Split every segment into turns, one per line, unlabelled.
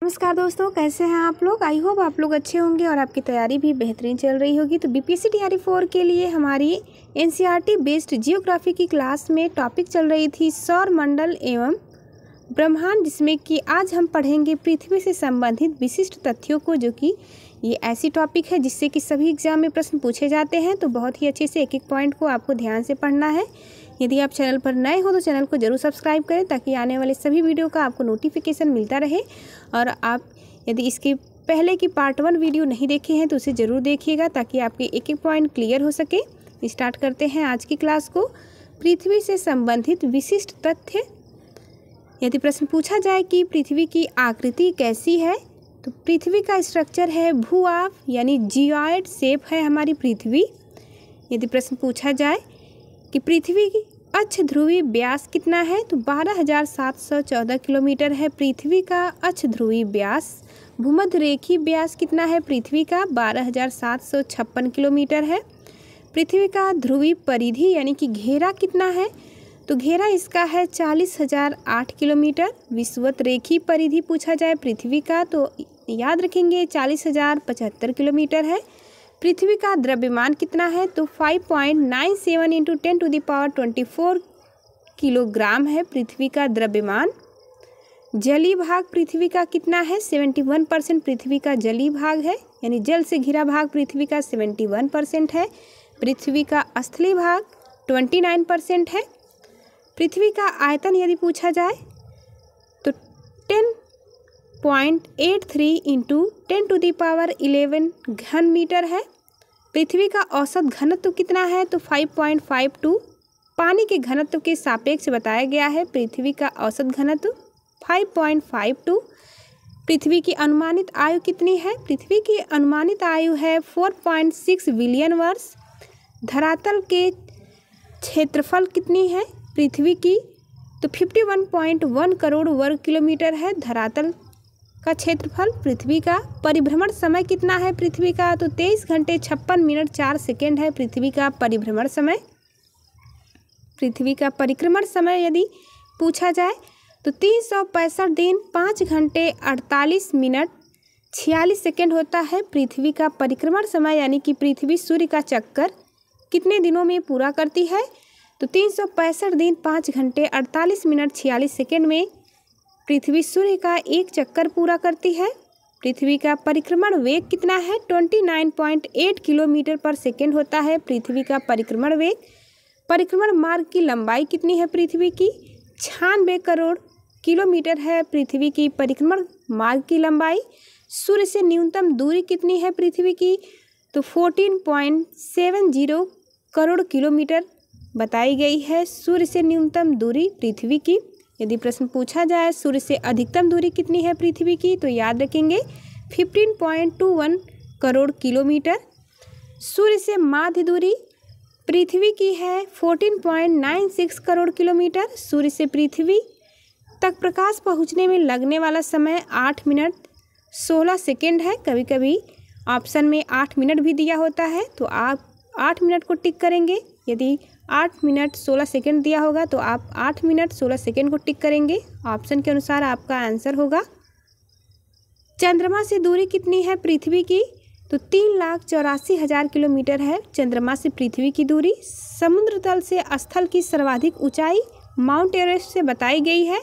नमस्कार दोस्तों, कैसे हैं आप लोग। आई होप आप लोग अच्छे होंगे और आपकी तैयारी भी बेहतरीन चल रही होगी। तो बीपीएससी तैयारी 4 के लिए हमारी एनसीईआरटी बेस्ड जियोग्राफी की क्लास में टॉपिक चल रही थी सौर मंडल एवं ब्रह्मांड, जिसमें कि आज हम पढ़ेंगे पृथ्वी से संबंधित विशिष्ट तथ्यों को, जो कि ये ऐसी टॉपिक है जिससे कि सभी एग्जाम में प्रश्न पूछे जाते हैं। तो बहुत ही अच्छे से एक एक पॉइंट को आपको ध्यान से पढ़ना है। यदि आप चैनल पर नए हो तो चैनल को जरूर सब्सक्राइब करें, ताकि आने वाले सभी वीडियो का आपको नोटिफिकेशन मिलता रहे। और आप यदि इसके पहले की पार्ट 1 वीडियो नहीं देखे हैं तो उसे ज़रूर देखिएगा, ताकि आपके एक एक पॉइंट क्लियर हो सके। स्टार्ट करते हैं आज की क्लास को। पृथ्वी से संबंधित विशिष्ट तथ्य। यदि प्रश्न पूछा जाए कि पृथ्वी की आकृति कैसी है, तो पृथ्वी का स्ट्रक्चर है भू-आव, यानी जियोइड शेप है हमारी पृथ्वी। यदि प्रश्न पूछा जाए कि पृथ्वी की अक्ष ध्रुवीय व्यास कितना है, तो 12,714 किलोमीटर है पृथ्वी का अक्ष ध्रुवीय व्यास। भूमध्य रेखीय व्यास कितना है पृथ्वी का, 12,756 किलोमीटर है। पृथ्वी का ध्रुवीय परिधि यानी कि घेरा कितना है, तो घेरा इसका है 40,008 किलोमीटर। विषुवत रेखीय परिधि पूछा जाए पृथ्वी का, तो याद रखेंगे 40,075 किलोमीटर है। पृथ्वी का द्रव्यमान कितना है, तो 5.97 × 10⁻24 किलोग्राम है पृथ्वी का द्रव्यमान। जलीय भाग पृथ्वी का कितना है, 71% पृथ्वी का जलीय भाग है, यानी जल से घिरा भाग पृथ्वी का 71% है। पृथ्वी का स्थलीय भाग 29% है। पृथ्वी का आयतन यदि पूछा जाए तो 10.83 × 10⁻11 घन मीटर है। पृथ्वी का औसत घनत्व कितना है, तो 5.52 पानी के घनत्व के सापेक्ष बताया गया है। पृथ्वी का औसत घनत्व 5.52। पृथ्वी की अनुमानित आयु कितनी है, पृथ्वी की अनुमानित आयु है 4.6 बिलियन वर्ष। धरातल के क्षेत्रफल कितनी है पृथ्वी की, तो 51.1 करोड़ वर्ग किलोमीटर है धरातल का क्षेत्रफल। पृथ्वी का परिभ्रमण समय कितना है पृथ्वी का, तो 23 घंटे 56 मिनट 4 सेकेंड है पृथ्वी का परिभ्रमण समय। पृथ्वी का परिक्रमण समय यदि पूछा जाए तो 365 दिन 5 घंटे 48 मिनट 46 सेकेंड होता है पृथ्वी का परिक्रमण समय। यानी कि पृथ्वी सूर्य का चक्कर कितने दिनों में पूरा करती है, तो 365 दिन 5 घंटे 48 मिनट 46 सेकेंड में पृथ्वी सूर्य का एक चक्कर पूरा करती है। पृथ्वी का परिक्रमण वेग कितना है, 29.8 किलोमीटर पर सेकेंड होता है पृथ्वी का परिक्रमण वेग। परिक्रमण मार्ग की लंबाई कितनी है पृथ्वी की, 96 करोड़ किलोमीटर है पृथ्वी की परिक्रमण मार्ग की लंबाई। सूर्य से न्यूनतम दूरी कितनी है पृथ्वी की, तो 14.70 करोड़ किलोमीटर बताई गई है सूर्य से न्यूनतम दूरी पृथ्वी की। यदि प्रश्न पूछा जाए सूर्य से अधिकतम दूरी कितनी है पृथ्वी की, तो याद रखेंगे 15.21 करोड़ किलोमीटर। सूर्य से माध्य दूरी पृथ्वी की है 14.96 करोड़ किलोमीटर। सूर्य से पृथ्वी तक प्रकाश पहुंचने में लगने वाला समय 8 मिनट 16 सेकेंड है। कभी कभी ऑप्शन में 8 मिनट भी दिया होता है, तो आप 8 मिनट को टिक करेंगे। यदि 8 मिनट 16 सेकेंड दिया होगा तो आप 8 मिनट 16 सेकेंड को टिक करेंगे। ऑप्शन के अनुसार आपका आंसर होगा। चंद्रमा से दूरी कितनी है पृथ्वी की, तो 3,84,000 किलोमीटर है चंद्रमा से पृथ्वी की दूरी। समुद्र तल से स्थल की सर्वाधिक ऊंचाई माउंट एवरेस्ट से बताई गई है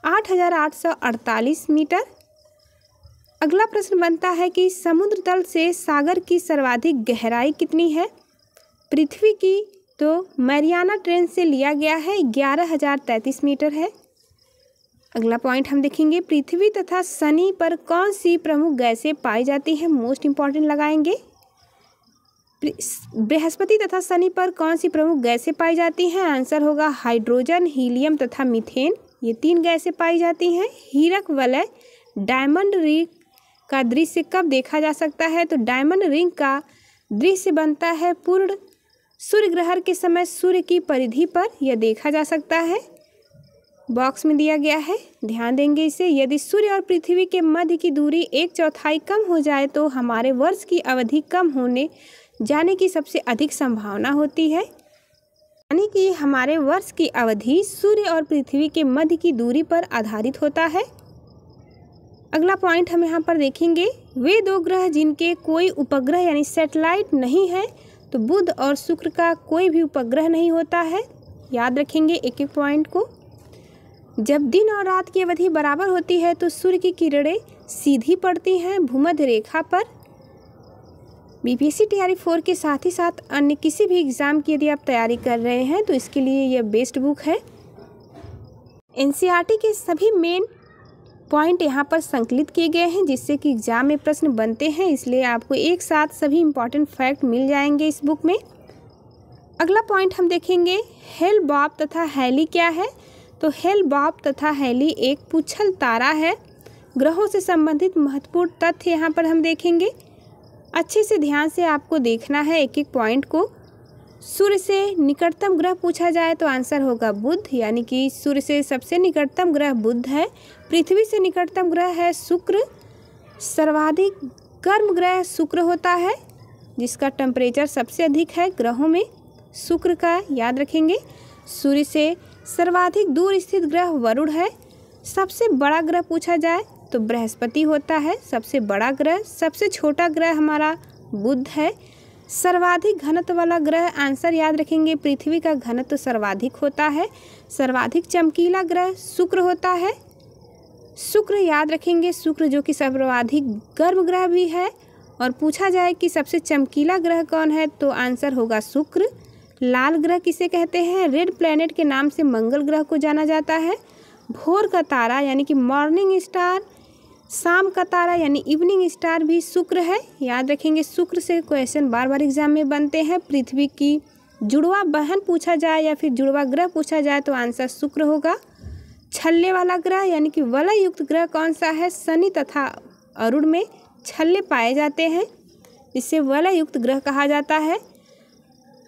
8,848 मीटर। अगला प्रश्न बनता है कि समुद्र तल से सागर की सर्वाधिक गहराई कितनी है पृथ्वी की, तो मैरियाना ट्रेंच से लिया गया है 11,033 मीटर है। अगला पॉइंट हम देखेंगे, पृथ्वी तथा शनि पर कौन सी प्रमुख गैसें पाई जाती हैं। मोस्ट इंपॉर्टेंट लगाएंगे। बृहस्पति तथा शनि पर कौन सी प्रमुख गैसें पाई जाती हैं, आंसर होगा हाइड्रोजन, हीलियम तथा मीथेन। ये 3 गैसें पाई जाती हैं। हीरक वलय डायमंड रिंग का दृश्य कब देखा जा सकता है, तो डायमंड रिंग का दृश्य बनता है पूर्ण सूर्य ग्रहण के समय सूर्य की परिधि पर यह देखा जा सकता है। बॉक्स में दिया गया है, ध्यान देंगे इसे। यदि सूर्य और पृथ्वी के मध्य की दूरी 1/4 कम हो जाए तो हमारे वर्ष की अवधि कम होने जाने की सबसे अधिक संभावना होती है। यानी कि हमारे वर्ष की अवधि सूर्य और पृथ्वी के मध्य की दूरी पर आधारित होता है। अगला पॉइंट हम यहाँ पर देखेंगे, वे दो ग्रह जिनके कोई उपग्रह यानी सैटेलाइट नहीं है, तो बुध और शुक्र का कोई भी उपग्रह नहीं होता है। याद रखेंगे एक एक पॉइंट को। जब दिन और रात की अवधि बराबर होती है तो सूर्य की किरणें सीधी पड़ती हैं भूमध्य रेखा पर। बीपीएससी तैयारी 4 के साथ ही साथ अन्य किसी भी एग्ज़ाम की यदि आप तैयारी कर रहे हैं तो इसके लिए यह बेस्ट बुक है। एनसीईआरटी के सभी मेन पॉइंट यहाँ पर संकलित किए गए हैं जिससे कि एग्ज़ाम में प्रश्न बनते हैं, इसलिए आपको एक साथ सभी इम्पॉर्टेंट फैक्ट मिल जाएंगे इस बुक में। अगला पॉइंट हम देखेंगे, हेल-बॉब तथा हैली क्या है। तो हेल-बॉब तथा हैली एक पुच्छल तारा है। ग्रहों से संबंधित महत्वपूर्ण तथ्य यहाँ पर हम देखेंगे। अच्छे से ध्यान से आपको देखना है एक एक पॉइंट को। सूर्य से निकटतम ग्रह पूछा जाए तो आंसर होगा बुध, यानी कि सूर्य से सबसे निकटतम ग्रह बुध है। पृथ्वी से निकटतम ग्रह है शुक्र। सर्वाधिक गर्म ग्रह शुक्र होता है, जिसका टेम्परेचर सबसे अधिक है ग्रहों में शुक्र का, याद रखेंगे। सूर्य से सर्वाधिक दूर स्थित ग्रह वरुण है। सबसे बड़ा ग्रह पूछा जाए तो बृहस्पति होता है सबसे बड़ा ग्रह। सबसे छोटा ग्रह हमारा बुध है। सर्वाधिक घनत्व वाला ग्रह, आंसर याद रखेंगे, पृथ्वी का घनत्व सर्वाधिक होता है। सर्वाधिक चमकीला ग्रह शुक्र होता है। शुक्र याद रखेंगे, शुक्र जो कि सर्वाधिक गर्म ग्रह भी है। और पूछा जाए कि सबसे चमकीला ग्रह कौन है तो आंसर होगा शुक्र। लाल ग्रह किसे कहते हैं, रेड प्लैनेट के नाम से मंगल ग्रह को जाना जाता है। भोर का तारा यानी कि मॉर्निंग स्टार, शाम का तारा यानी इवनिंग स्टार भी शुक्र है, याद रखेंगे। शुक्र से क्वेश्चन बार बार एग्जाम में बनते हैं। पृथ्वी की जुड़वा बहन पूछा जाए या फिर जुड़वा ग्रह पूछा जाए तो आंसर शुक्र होगा। छल्ले वाला ग्रह यानी कि वलय युक्त ग्रह कौन सा है, शनि तथा अरुण में छल्ले पाए जाते हैं, इसे वलय युक्त ग्रह कहा जाता है।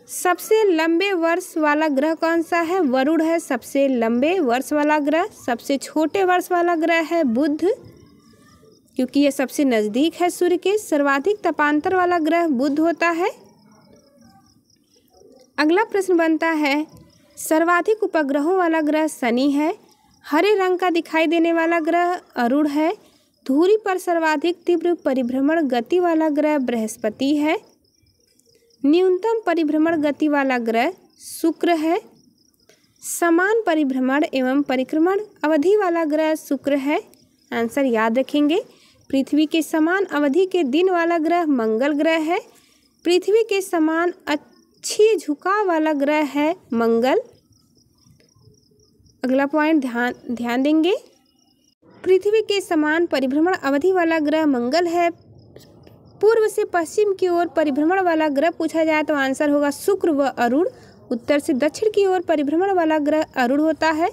सबसे लंबे वर्ष वाला ग्रह कौन सा है, वरुण है सबसे लंबे वर्ष वाला ग्रह। सबसे छोटे वर्ष वाला ग्रह है बुध, क्योंकि यह सबसे नज़दीक है सूर्य के। सर्वाधिक तपांतर वाला ग्रह बुध होता है। अगला प्रश्न बनता है, सर्वाधिक उपग्रहों वाला ग्रह शनि है। हरे रंग का दिखाई देने वाला ग्रह अरुण है। धुरी पर सर्वाधिक तीव्र परिभ्रमण गति वाला ग्रह बृहस्पति है। न्यूनतम परिभ्रमण गति वाला ग्रह शुक्र है। समान परिभ्रमण एवं परिक्रमण अवधि वाला ग्रह शुक्र है, आंसर याद रखेंगे। पृथ्वी के समान अवधि के दिन वाला ग्रह मंगल ग्रह है। पृथ्वी के समान अच्छी झुकाव वाला ग्रह है मंगल। अगला पॉइंट ध्यान देंगे, पृथ्वी के समान परिभ्रमण अवधि वाला ग्रह मंगल है। पूर्व से पश्चिम की ओर परिभ्रमण वाला ग्रह पूछा जाए तो आंसर होगा शुक्र व अरुण। उत्तर से दक्षिण की ओर परिभ्रमण वाला ग्रह अरुण होता है।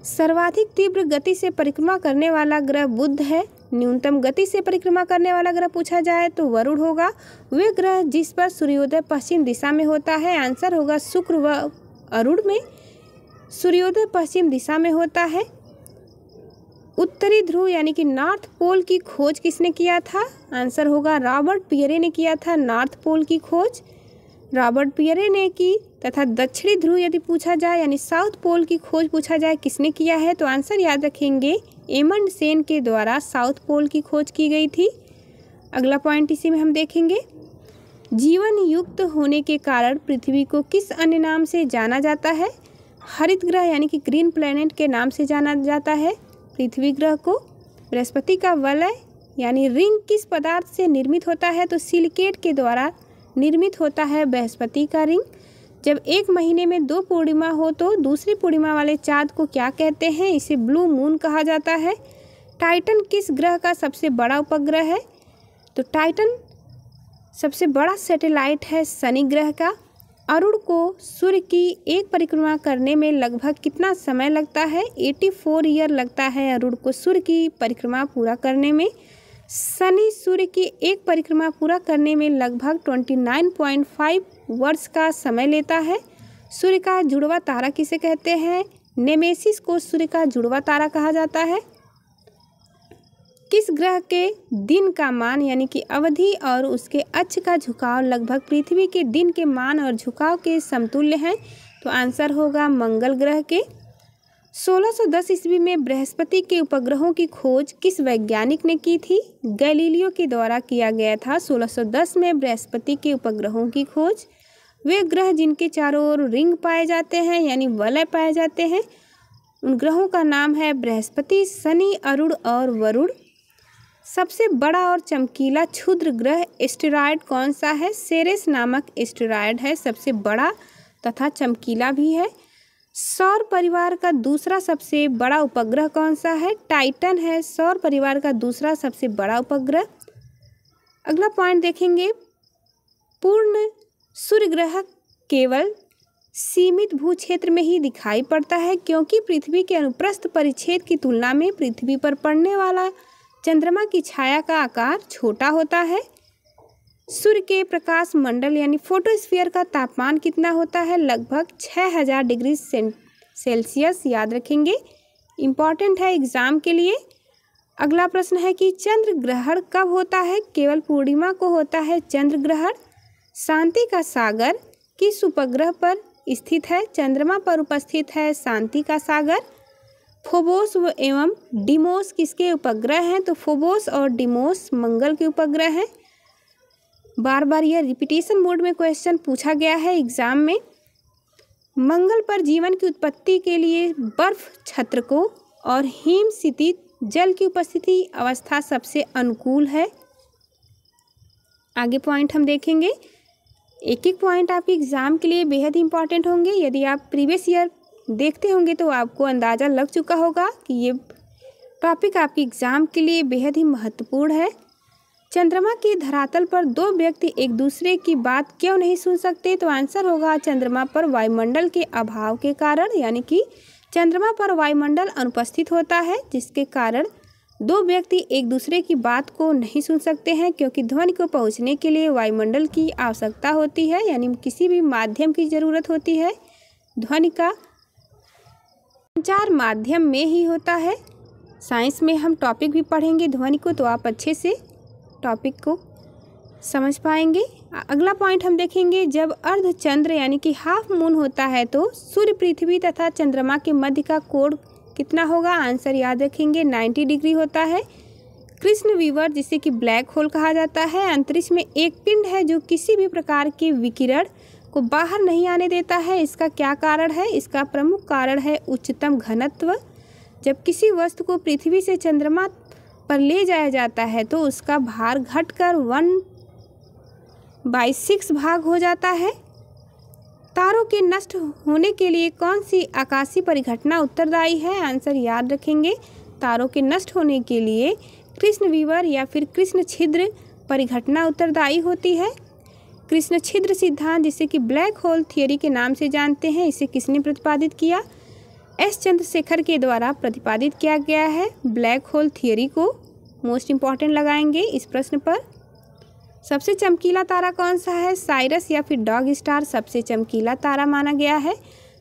सर्वाधिक तीव्र गति से परिक्रमा करने वाला ग्रह बुध है। न्यूनतम गति से परिक्रमा करने वाला ग्रह पूछा जाए तो वरुण होगा। वे ग्रह जिस पर सूर्योदय पश्चिम दिशा में होता है, आंसर होगा शुक्र व अरुण में सूर्योदय पश्चिम दिशा में होता है। उत्तरी ध्रुव यानी कि नॉर्थ पोल की खोज किसने किया था, आंसर होगा रॉबर्ट पियरे ने किया था नॉर्थ पोल की खोज, रॉबर्ट पियरे ने की। तथा दक्षिणी ध्रुव यदि पूछा जाए यानी साउथ पोल की खोज पूछा जाए किसने किया है तो आंसर याद रखेंगे एमंड सेन के द्वारा साउथ पोल की खोज की गई थी। अगला पॉइंट इसी में हम देखेंगे, जीवन युक्त होने के कारण पृथ्वी को किस अन्य नाम से जाना जाता है। हरित ग्रह यानी कि ग्रीन प्लैनेट के नाम से जाना जाता है पृथ्वी ग्रह को। बृहस्पति का वलय यानी रिंग किस पदार्थ से निर्मित होता है तो सिलिकेट के द्वारा निर्मित होता है बृहस्पति का रिंग। जब एक महीने में 2 पूर्णिमा हो तो दूसरी पूर्णिमा वाले चाँद को क्या कहते हैं, इसे ब्लू मून कहा जाता है। टाइटन किस ग्रह का सबसे बड़ा उपग्रह है तो टाइटन सबसे बड़ा सैटेलाइट है शनि ग्रह का। अरुण को सूर्य की एक परिक्रमा करने में लगभग कितना समय लगता है, 84 ईयर लगता है अरुण को सूर्य की परिक्रमा पूरा करने में। शनि सूर्य की एक परिक्रमा पूरा करने में लगभग 29.5 वर्ष का समय लेता है। सूर्य का जुड़वा तारा किसे कहते हैं, नेमेसिस को सूर्य का जुड़वा तारा कहा जाता है। किस ग्रह के दिन का मान यानी कि अवधि और उसके अक्ष का झुकाव लगभग पृथ्वी के दिन के मान और झुकाव के समतुल्य हैं तो आंसर होगा मंगल ग्रह के। 1610 ईस्वी में बृहस्पति के उपग्रहों की खोज किस वैज्ञानिक ने की थी? गैलीलियो के द्वारा किया गया था 1610 में बृहस्पति के उपग्रहों की खोज। वे ग्रह जिनके चारों ओर रिंग पाए जाते हैं यानी वलय पाए जाते हैं, उन ग्रहों का नाम है बृहस्पति, शनि, अरुण और वरुण। सबसे बड़ा और चमकीला क्षुद्र ग्रह एस्टेरॉयड कौन सा है? सेरेस नामक एस्टेरॉयड है, सबसे बड़ा तथा चमकीला भी है। सौर परिवार का दूसरा सबसे बड़ा उपग्रह कौन सा है? टाइटन है, सौर परिवार का दूसरा सबसे बड़ा उपग्रह। अगला पॉइंट देखेंगे, पूर्ण सूर्य ग्रह केवल सीमित भूक्षेत्र में ही दिखाई पड़ता है क्योंकि पृथ्वी के अनुप्रस्थ परिच्छेद की तुलना में पृथ्वी पर पड़ने वाला चंद्रमा की छाया का आकार छोटा होता है। सूर्य के प्रकाश मंडल यानी फोटोस्फीयर का तापमान कितना होता है? लगभग 6000 डिग्री सेल्सियस। याद रखेंगे, इम्पॉर्टेंट है एग्जाम के लिए। अगला प्रश्न है कि चंद्र ग्रहण कब होता है? केवल पूर्णिमा को होता है चंद्र ग्रहण। शांति का सागर किस उपग्रह पर स्थित है? चंद्रमा पर उपस्थित है शांति का सागर। फोबोस एवं डिमोस किसके उपग्रह हैं? तो फोबोस और डिमोस मंगल के उपग्रह हैं। बार बार यह रिपीटेशन मोड में क्वेश्चन पूछा गया है एग्जाम में। मंगल पर जीवन की उत्पत्ति के लिए बर्फ छत्र को और हिम स्थित जल की उपस्थिति अवस्था सबसे अनुकूल है। आगे पॉइंट हम देखेंगे, एक एक पॉइंट आपके एग्जाम के लिए बेहद इंपॉर्टेंट होंगे। यदि आप प्रीवियस ईयर देखते होंगे तो आपको अंदाज़ा लग चुका होगा कि ये टॉपिक आपके एग्जाम के लिए बेहद ही महत्वपूर्ण है। चंद्रमा के धरातल पर दो व्यक्ति एक दूसरे की बात क्यों नहीं सुन सकते? तो आंसर होगा चंद्रमा पर वायुमंडल के अभाव के कारण, यानी कि चंद्रमा पर वायुमंडल अनुपस्थित होता है जिसके कारण दो व्यक्ति एक दूसरे की बात को नहीं सुन सकते हैं, क्योंकि ध्वनि को पहुंचने के लिए वायुमंडल की आवश्यकता होती है, यानी किसी भी माध्यम की ज़रूरत होती है। ध्वनि का संचार माध्यम में ही होता है। साइंस में हम टॉपिक भी पढ़ेंगे ध्वनि को, तो आप अच्छे से टॉपिक को समझ पाएंगे। अगला पॉइंट हम देखेंगे, जब अर्धचंद्र यानी कि हाफ मून होता है तो सूर्य, पृथ्वी तथा चंद्रमा के मध्य का कोण कितना होगा? आंसर याद रखेंगे 90 डिग्री होता है। कृष्ण विवर जिसे कि ब्लैक होल कहा जाता है, अंतरिक्ष में एक पिंड है जो किसी भी प्रकार के विकिरण को बाहर नहीं आने देता है। इसका क्या कारण है? इसका प्रमुख कारण है उच्चतम घनत्व। जब किसी वस्तु को पृथ्वी से चंद्रमा पर ले जाया जाता है तो उसका भार घटकर 1/6 भाग हो जाता है। तारों के नष्ट होने के लिए कौन सी आकाशीय परिघटना उत्तरदायी है? आंसर याद रखेंगे, तारों के नष्ट होने के लिए कृष्ण विवर या फिर कृष्ण छिद्र परिघटना उत्तरदायी होती है। कृष्ण छिद्र सिद्धांत जिसे कि ब्लैक होल थियरी के नाम से जानते हैं, इसे किसने प्रतिपादित किया? एस चंद्रशेखर के द्वारा प्रतिपादित किया गया है ब्लैक होल थियरी को। मोस्ट इम्पॉर्टेंट लगाएंगे इस प्रश्न पर। सबसे चमकीला तारा कौन सा है? साइरस या फिर डॉग स्टार सबसे चमकीला तारा माना गया है।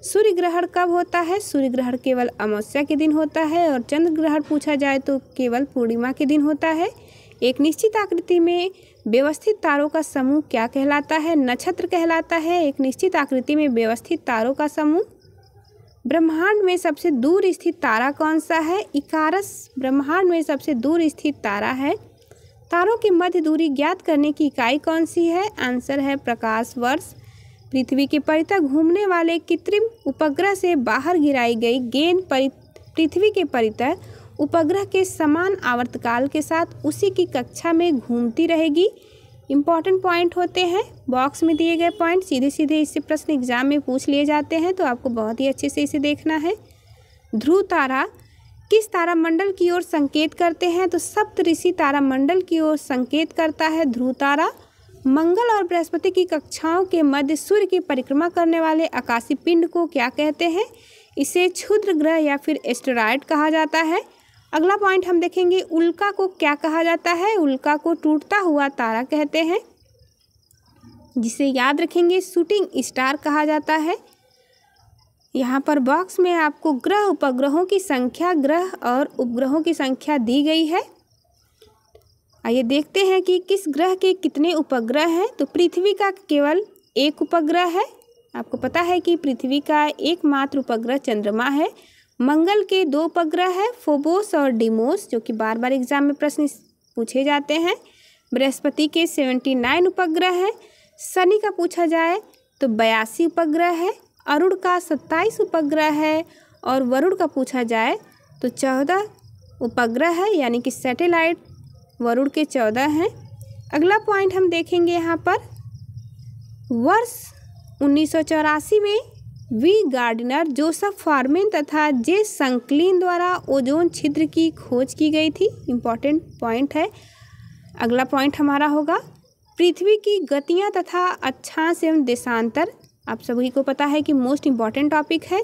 सूर्य ग्रहण कब होता है? सूर्य ग्रहण केवल अमावस्या के दिन होता है और चंद्र ग्रहण पूछा जाए तो केवल पूर्णिमा के दिन होता है। एक निश्चित आकृति में व्यवस्थित तारों का समूह क्या कहलाता है? नक्षत्र कहलाता है। एक निश्चित आकृति में व्यवस्थित तारों का समूह। ब्रह्मांड में सबसे दूर स्थित तारा कौन सा है? इकारस ब्रह्मांड में सबसे दूर स्थित तारा है। तारों की मध्य दूरी ज्ञात करने की इकाई कौन सी है? आंसर है प्रकाश वर्ष। पृथ्वी के परितः घूमने वाले कृत्रिम उपग्रह से बाहर गिराई गई गेंद पृथ्वी के परितः उपग्रह के समान आवर्तकाल के साथ उसी की कक्षा में घूमती रहेगी। इम्पॉर्टेंट पॉइंट होते हैं बॉक्स में दिए गए पॉइंट, सीधे सीधे इससे प्रश्न एग्जाम में पूछ लिए जाते हैं, तो आपको बहुत ही अच्छे से इसे देखना है। ध्रुव तारा किस तारामंडल की ओर संकेत करते हैं? तो सप्तऋषि तारामंडल की ओर संकेत करता है ध्रुव तारा। मंगल और बृहस्पति की कक्षाओं के मध्य सूर्य की परिक्रमा करने वाले आकाशीय पिंड को क्या कहते हैं? इसे क्षुद्र ग्रह या फिर एस्टेरॉयड कहा जाता है। अगला पॉइंट हम देखेंगे, उल्का को क्या कहा जाता है? उल्का को टूटता हुआ तारा कहते हैं, जिसे याद रखेंगे शूटिंग स्टार कहा जाता है। यहाँ पर बॉक्स में आपको ग्रह उपग्रहों की संख्या, ग्रह और उपग्रहों की संख्या दी गई है। आइए देखते हैं कि किस ग्रह के कितने उपग्रह हैं। तो पृथ्वी का केवल एक उपग्रह है। आपको पता है कि पृथ्वी का एकमात्र उपग्रह चंद्रमा है। मंगल के 2 उपग्रह है, फोबोस और डिमोस, जो कि बार बार एग्जाम में प्रश्न पूछे जाते हैं। बृहस्पति के 79 उपग्रह हैं। शनि का पूछा जाए तो 82 उपग्रह है। अरुण का 27 उपग्रह है और वरुण का पूछा जाए तो 14 उपग्रह है, यानी कि सैटेलाइट वरुण के 14 हैं। अगला पॉइंट हम देखेंगे यहाँ पर, वर्ष 1984 में वी गार्डनर, जोसेफ फॉरमैन तथा जे संकलिन द्वारा ओजोन छिद्र की खोज की गई थी। इम्पॉर्टेंट पॉइंट है। अगला पॉइंट हमारा होगा पृथ्वी की गतियाँ तथा अक्षांश एवं देशांतर। आप सभी को पता है कि मोस्ट इम्पॉर्टेंट टॉपिक है।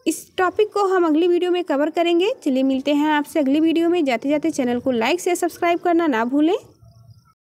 इस टॉपिक को हम अगली वीडियो में कवर करेंगे। चलिए मिलते हैं आपसे अगली वीडियो में। जाते जाते चैनल को लाइक से सब्सक्राइब करना ना भूलें।